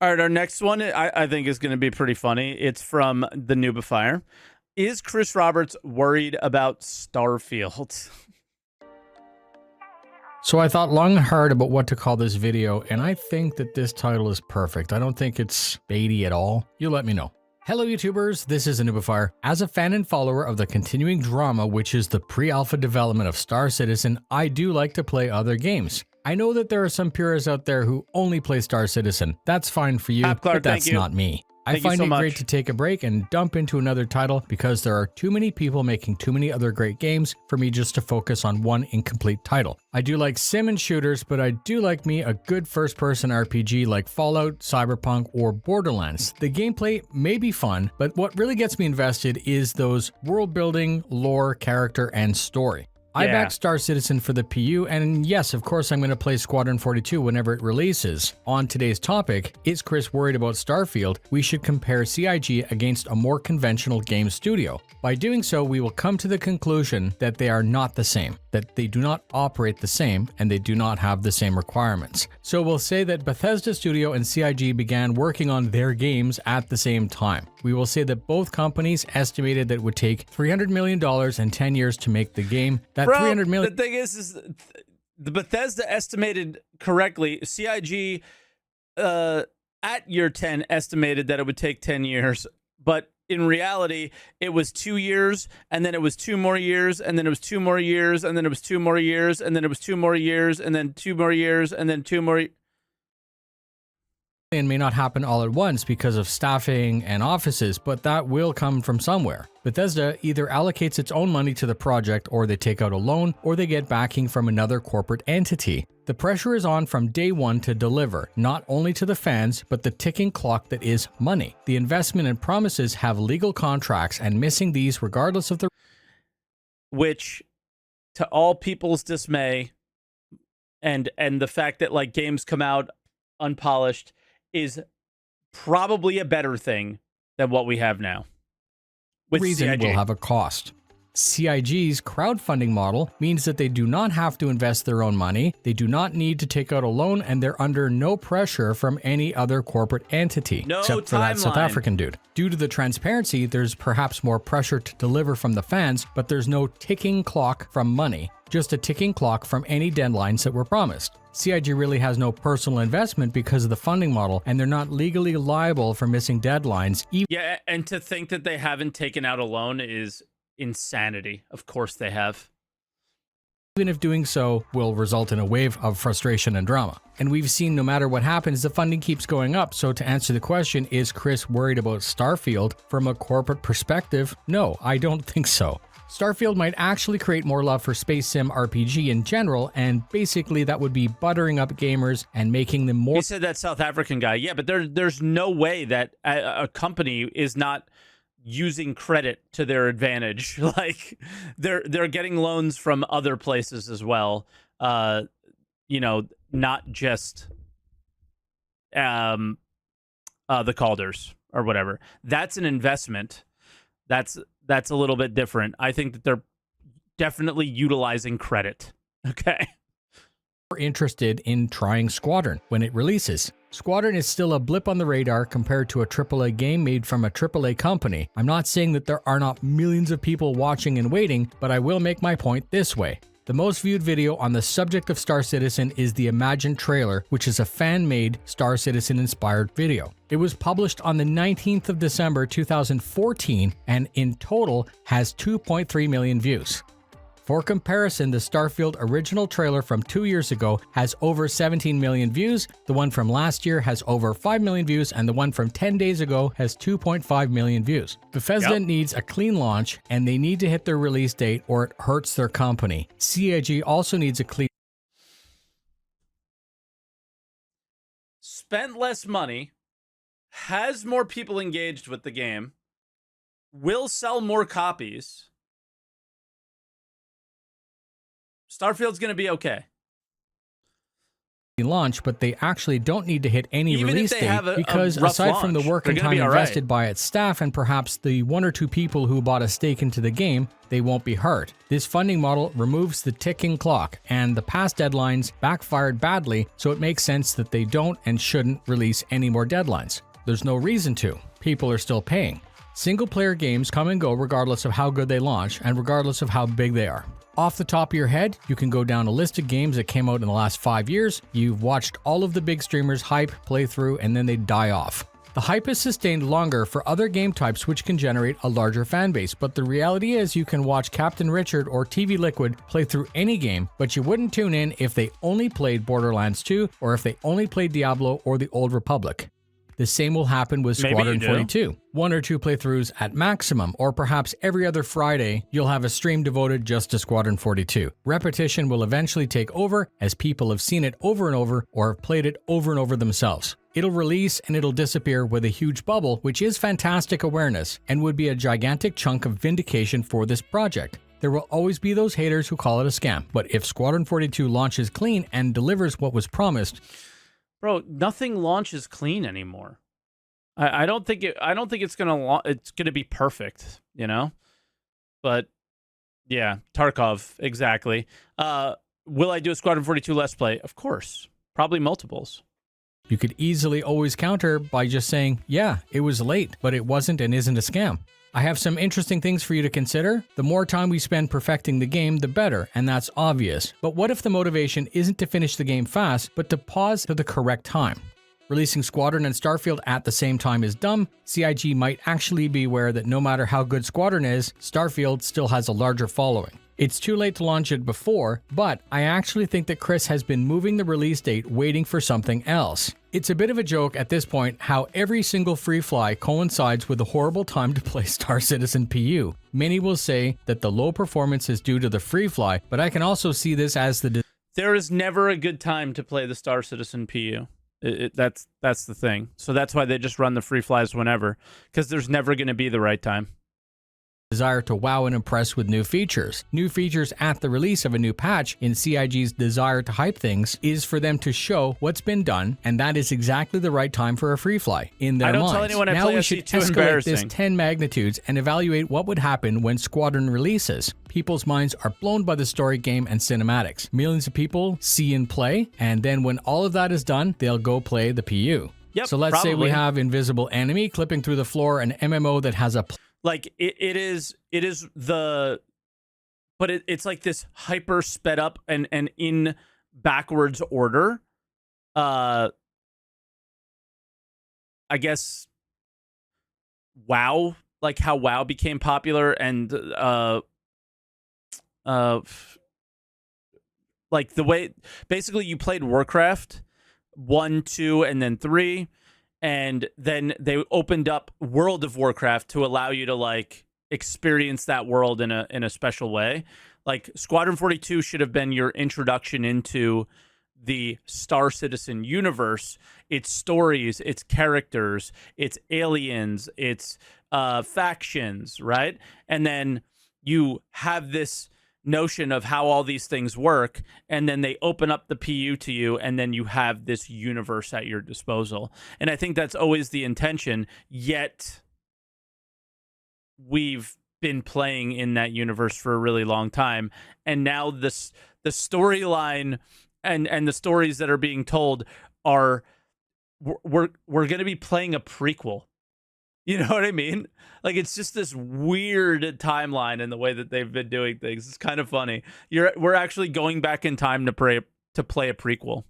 All right, our next one I think is going to be pretty funny. It's from the Noobifier. Is Chris Roberts worried about Starfield? So I thought long and hard about what to call this video, and I think that this title is perfect. I don't think it's baity at all. You let me know. Hello YouTubers, this is Noobifier. As a fan and follower of the continuing drama, which is the pre-alpha development of Star Citizen, I do like to play other games. I know that there are some purists out there who only play Star Citizen. That's fine for you, Hap Clark, but that's thank you. not me. I Thank you find so it much. great to take a break and dump into another title because there are too many people making too many other great games for me just to focus on one incomplete title. I do like sim and shooters, but I do like me a good first-person RPG like Fallout, Cyberpunk, or Borderlands. The gameplay may be fun, but what really gets me invested is those world-building, lore, character, and story. I back Star Citizen for the PU, and yes, of course I'm going to play Squadron 42 whenever it releases. On today's topic, is Chris worried about Starfield? We should compare CIG against a more conventional game studio. By doing so, we will come to the conclusion that they are not the same, that they do not operate the same, and they do not have the same requirements. So we'll say that Bethesda Studio and CIG began working on their games at the same time. We will say that both companies estimated that it would take $300 million and 10 years to make the game. That Bro, 300 million. the thing is the Bethesda estimated correctly. CIG at year 10 estimated that it would take 10 years, but in reality, it was 2 years, and then it was 2 more years, and then it was 2 more years, and then it was 2 more years, and then it was 2 more years, and then 2 more years, and then 2 more. May not happen all at once because of staffing and offices, but that will come from somewhere. Bethesda either allocates its own money to the project, or they take out a loan, or they get backing from another corporate entity. The pressure is on from day one to deliver, not only to the fans, but the ticking clock that is money. The investment and promises have legal contracts, and missing these regardless of the... Which, to all people's dismay, and the fact that like games come out unpolished, is probably a better thing than what we have now. With reason CIG. will have a cost. CIG's crowdfunding model means that they do not have to invest their own money, they do not need to take out a loan, and they're under no pressure from any other corporate entity, except for that South African dude. Due to the transparency, there's perhaps more pressure to deliver from the fans, but there's no ticking clock from money, just a ticking clock from any deadlines that were promised. CIG really has no personal investment because of the funding model, and they're not legally liable for missing deadlines. Yeah, and to think that they haven't taken out a loan is insanity. Of course they have. Even if doing so will result in a wave of frustration and drama. And we've seen no matter what happens, the funding keeps going up. So to answer the question, is Chris worried about Starfield from a corporate perspective? No, I don't think so. Starfield might actually create more love for space sim RPG in general, and basically that would be buttering up gamers and making them more... He said that South African guy. Yeah, but there's no way that a company is not using credit to their advantage. Like they're getting loans from other places as well. You know, not just the Calders or whatever. That's an investment. That's a little bit different. I think that they're definitely utilizing credit. Okay. Interested in trying Squadron when it releases. Squadron is still a blip on the radar compared to a AAA game made from a AAA company. I'm not saying that there are not millions of people watching and waiting, but I will make my point this way. The most viewed video on the subject of Star Citizen is the Imagine trailer, which is a fan-made Star Citizen-inspired video. It was published on the 19th of December 2014 and in total has 2.3 million views. For comparison, the Starfield original trailer from 2 years ago has over 17 million views, the one from last year has over 5 million views, and the one from 10 days ago has 2.5 million views. Bethesda needs a clean launch, and they need to hit their release date or it hurts their company. CIG also needs a clean... Spent less money, has more people engaged with the game, will sell more copies. Starfield's going to be okay. launch, but they actually don't need to hit any Even release if they date have a because rough aside from the launch, work they're and gonna time be all right. invested by its staff and perhaps the 1 or 2 people who bought a stake into the game, they won't be hurt. This funding model removes the ticking clock, and the past deadlines backfired badly, so it makes sense that they don't and shouldn't release any more deadlines. There's no reason to. People are still paying. Single-player games come and go regardless of how good they launch and regardless of how big they are. Off the top of your head, you can go down a list of games that came out in the last 5 years. You've watched all of the big streamers hype, play through, and then they die off. The hype is sustained longer for other game types which can generate a larger fan base, but the reality is you can watch Captain Richard or TV Liquid play through any game, but you wouldn't tune in if they only played Borderlands 2 or if they only played Diablo or the Old Republic. The same will happen with Maybe Squadron you do. 42. 1 or 2 playthroughs at maximum, or perhaps every other Friday, you'll have a stream devoted just to Squadron 42. Repetition will eventually take over as people have seen it over and over or have played it over and over themselves. It'll release and it'll disappear with a huge bubble, which is fantastic awareness and would be a gigantic chunk of vindication for this project. There will always be those haters who call it a scam, but if Squadron 42 launches clean and delivers what was promised, Bro, nothing launches clean anymore. I don't think it's gonna be perfect, you know. But yeah, Tarkov exactly. Will I do a Squadron 42 Let's Play? Of course, probably multiples. you could easily always counter by just saying, yeah, it was late, but it wasn't and isn't a scam. I have some interesting things for you to consider. The more time we spend perfecting the game, the better, and that's obvious. But what if the motivation isn't to finish the game fast, but to pause at the correct time? Releasing Squadron and Starfield at the same time is dumb. CIG might actually be aware that no matter how good Squadron is, Starfield still has a larger following. It's too late to launch it before, but I actually think that Chris has been moving the release date waiting for something else. It's a bit of a joke at this point how every single free fly coincides with a horrible time to play Star Citizen PU. Many will say that the low performance is due to the free fly, but I can also see this as There is never a good time to play the Star Citizen PU. That's the thing. So that's why they just run the free flies whenever, because there's never going to be the right time. desire to wow and impress with new features. New features at the release of a new patch in CIG's desire to hype things is for them to show what's been done, and that is exactly the right time for a free fly in their I don't minds. tell anyone I now play we SC should too escalate embarrassing. this 10 magnitudes and evaluate what would happen when Squadron releases. People's minds are blown by the story, game, and cinematics. Millions of people see and play, and then when all of that is done, they'll go play the PU. Yep, So let's say we probably. have invisible enemy clipping through the floor, an MMO that has a Like it is the, but it's like this hyper sped up and in backwards order. I guess WoW, like how WoW became popular, and like the way basically you played Warcraft 1, 2, and then 3. And then they opened up World of Warcraft to allow you to like experience that world in a special way. Like Squadron 42 should have been your introduction into the Star Citizen universe, its stories, its characters, its aliens, its factions, right? And then you have this notion of how all these things work, and then they open up the PU to you, and then you have this universe at your disposal. And I think that's always the intention, yet we've been playing in that universe for a really long time, and now the storyline and the stories that are being told are we're going to be playing a prequel. You know what I mean? Like, it's just this weird timeline in the way that they've been doing things. It's kind of funny. We're actually going back in time to play a prequel.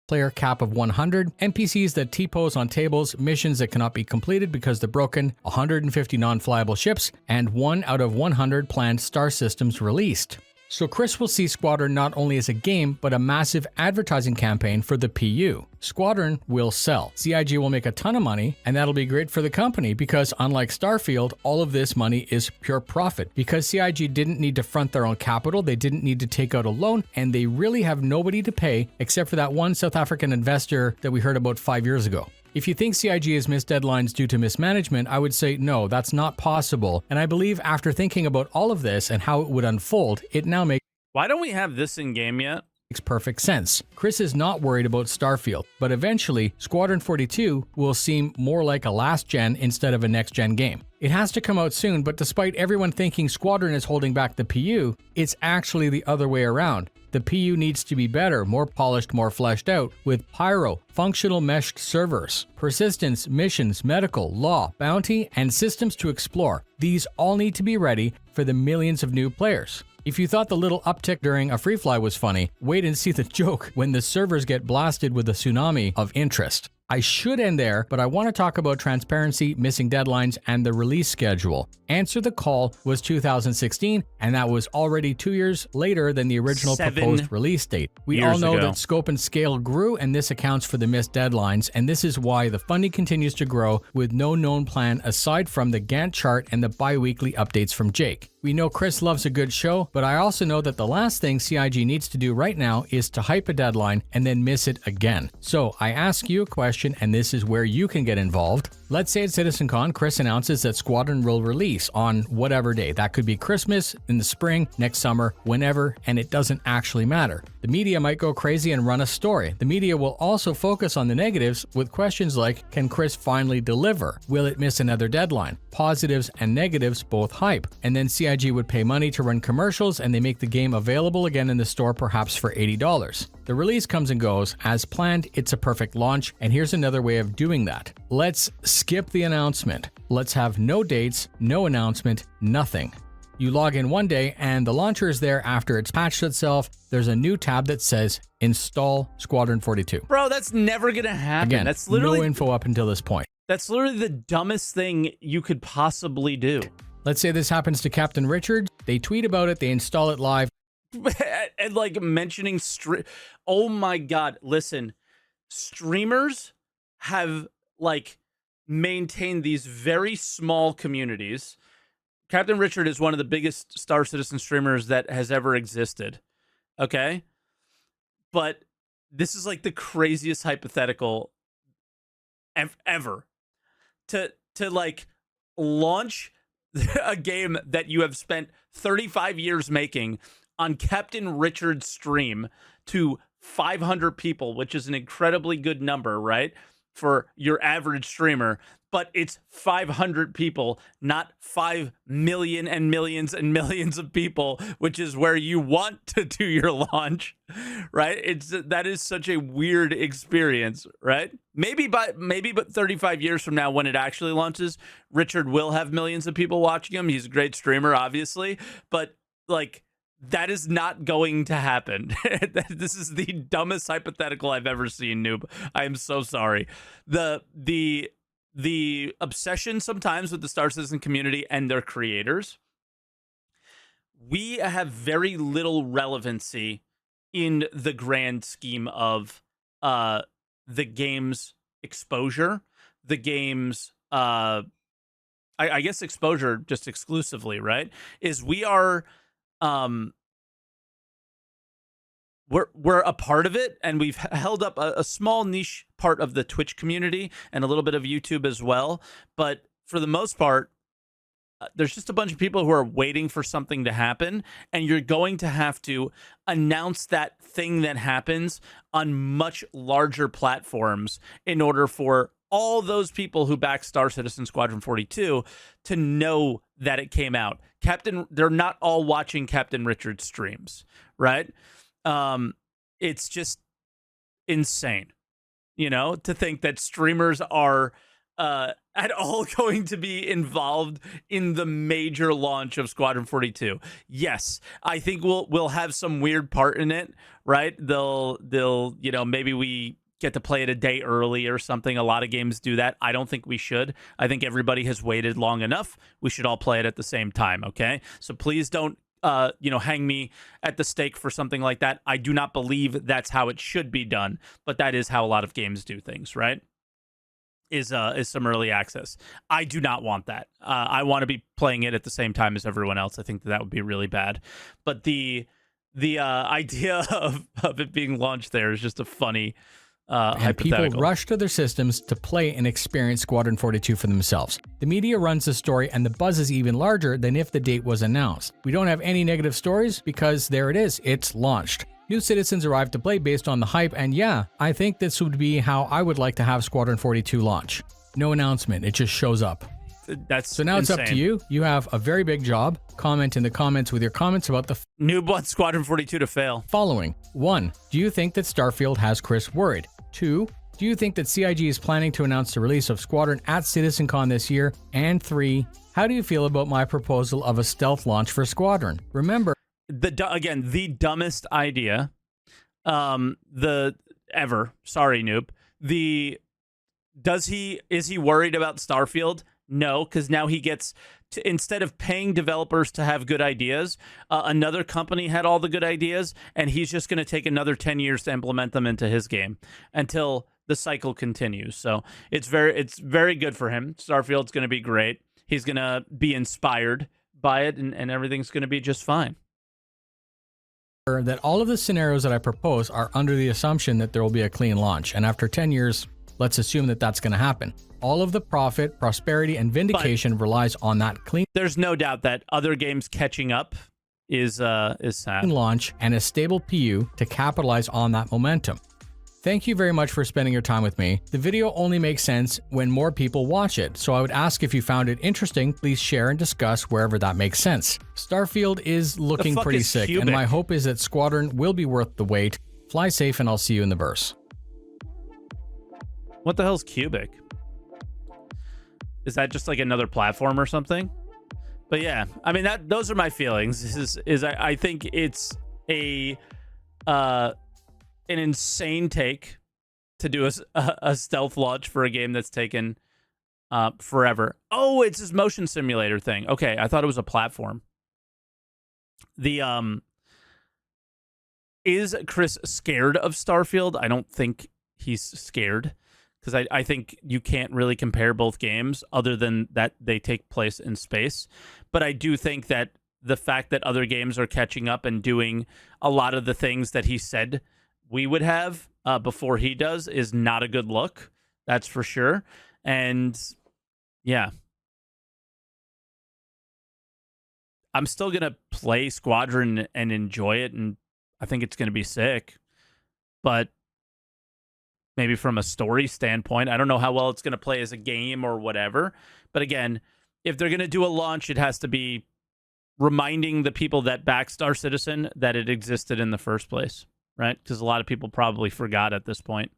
player cap of 100, NPCs that T-pose on tables, missions that cannot be completed because they're broken, 150 non-flyable ships, and 1 out of 100 planned star systems released. So Chris will see Squadron not only as a game, but a massive advertising campaign for the PU. Squadron will sell. CIG will make a ton of money, and that'll be great for the company because unlike Starfield, all of this money is pure profit. Because CIG didn't need to front their own capital, they didn't need to take out a loan, and they really have nobody to pay except for that one South African investor that we heard about 5 years ago. If you think CIG has missed deadlines due to mismanagement, I would say no, that's not possible. And I believe after thinking about all of this and how it would unfold, it now makes Why don't we have this in game yet? Makes perfect sense. Chris is not worried about Starfield, but eventually, Squadron 42 will seem more like a last-gen instead of a next-gen game. It has to come out soon, but despite everyone thinking Squadron is holding back the PU, it's actually the other way around. The PU needs to be better, more polished, more fleshed out, with Pyro, functional meshed servers, persistence, missions, medical, law, bounty, and systems to explore. These all need to be ready for the millions of new players. If you thought the little uptick during a free fly was funny, wait and see the joke when the servers get blasted with a tsunami of interest. I should end there, but I want to talk about transparency, missing deadlines, and the release schedule. Answer the Call was 2016, and that was already 2 years later than the original proposed release date. We all know that scope and scale grew, and this accounts for the missed deadlines, and this is why the funding continues to grow with no known plan aside from the Gantt chart and the bi-weekly updates from Jake. We know Chris loves a good show, but I also know that the last thing CIG needs to do right now is to hype a deadline and then miss it again. So I ask you a question, and this is where you can get involved. Let's say at CitizenCon, Chris announces that Squadron will release on whatever day. That could be Christmas, in the spring, next summer, whenever, and it doesn't actually matter. The media might go crazy and run a story. The media will also focus on the negatives with questions like, can Chris finally deliver? Will it miss another deadline? Positives and negatives both hype. And then CIG would pay money to run commercials, and they make the game available again in the store perhaps for $80. The release comes and goes. As planned, it's a perfect launch, and here's another way of doing that. Let's skip the announcement. Let's have no dates, no announcement, nothing. You log in one day and the launcher is there after it's patched itself. There's a new tab that says Install Squadron 42. Bro, that's never gonna happen. Again, that's literally no info up until this point. That's literally the dumbest thing you could possibly do. Let's say this happens to Captain Richard. They tweet about it, they install it live. And like mentioning oh my god, listen, streamers have like maintained these very small communities. Captain Richard is one of the biggest Star Citizen streamers that has ever existed. Okay? But this is like the craziest hypothetical ever. To like launch a game that you have spent 35 years making on Captain Richard's stream to 500 people, which is an incredibly good number, right? For your average streamer, but it's 500 people, not 5 million and millions and millions of people, which is where you want to do your launch, right? That is such a weird experience, right? Maybe but 35 years from now, when it actually launches, Richard will have millions of people watching him. He's a great streamer, obviously, but like, that is not going to happen. This is the dumbest hypothetical I've ever seen, noob. I am so sorry. The obsession sometimes with the Star Citizen community and their creators, we have very little relevancy in the grand scheme of the game's exposure, the game's I guess exposure just exclusively, right? Is we are we're a part of it, and we've held up a small niche part of the Twitch community and a little bit of YouTube as well. But for the most part, there's just a bunch of people who are waiting for something to happen, and you're going to have to announce that thing that happens on much larger platforms in order for all those people who back Star Citizen Squadron 42 to know that it came out. They're not all watching Captain Richard streams, right? It's just insane, to think that streamers are at all going to be involved in the major launch of Squadron 42. Yes, I think we'll have some weird part in it, right? They'll maybe we get to play it a day early or something. A lot of games do that. I don't think we should. I think everybody has waited long enough. We should all play it at the same time, okay? So please don't hang me at the stake for something like that. I do not believe that's how it should be done, but that is how a lot of games do things, right? Is some early access. I do not want that. I want to be playing it at the same time as everyone else. I think that would be really bad. But the idea of it being launched there is just a funny and people rush to their systems to play and experience Squadron 42 for themselves. The media runs the story, and the buzz is even larger than if the date was announced. We don't have any negative stories because there it is, it's launched. New citizens arrive to play based on the hype, and yeah, I think this would be how I would like to have Squadron 42 launch. No announcement, it just shows up. That's So now insane. it's up to you. You have a very big job. Comment in the comments with your comments about the Noob wants Squadron 42 to fail. following. 1. Do you think that Starfield has Chris worried? 2. Do you think that CIG is planning to announce the release of Squadron at CitizenCon this year? And 3. How do you feel about my proposal of a stealth launch for Squadron? Remember, Again, the dumbest idea ever. Sorry, Noob. Is he worried about Starfield? No, because now he gets to, instead of paying developers to have good ideas, another company had all the good ideas, and he's just going to take another 10 years to implement them into his game until the cycle continues. So it's very good for him. Starfield's going to be great. He's going to be inspired by it, and everything's going to be just fine. that all of the scenarios that I propose are under the assumption that there will be a clean launch. And after 10 years, let's assume that that's going to happen. All of the profit, prosperity, and vindication relies on that clean There's no doubt that other games catching up is sad. launch and a stable PU to capitalize on that momentum. Thank you very much for spending your time with me. The video only makes sense when more people watch it, so I would ask if you found it interesting, please share and discuss wherever that makes sense. Starfield is looking fuck pretty is sick, Cubic? and my hope is that Squadron will be worth the wait. Fly safe, and I'll see you in the verse. What the hell's Cubic? Is that just like another platform or something? But yeah, I mean those are my feelings. I think it's an insane take to do a stealth launch for a game that's taken forever. Oh, it's this motion simulator thing. Okay, I thought it was a platform. Is Chris scared of Starfield? I don't think he's scared, because I think you can't really compare both games other than that they take place in space. But I do think that the fact that other games are catching up and doing a lot of the things that he said we would have before he does is not a good look. That's for sure. And yeah, I'm still going to play Squadron and enjoy it, and I think it's going to be sick. But maybe from a story standpoint, I don't know how well it's going to play as a game or whatever. But again, if they're going to do a launch, it has to be reminding the people that back Star Citizen that it existed in the first place, right? Because a lot of people probably forgot at this point.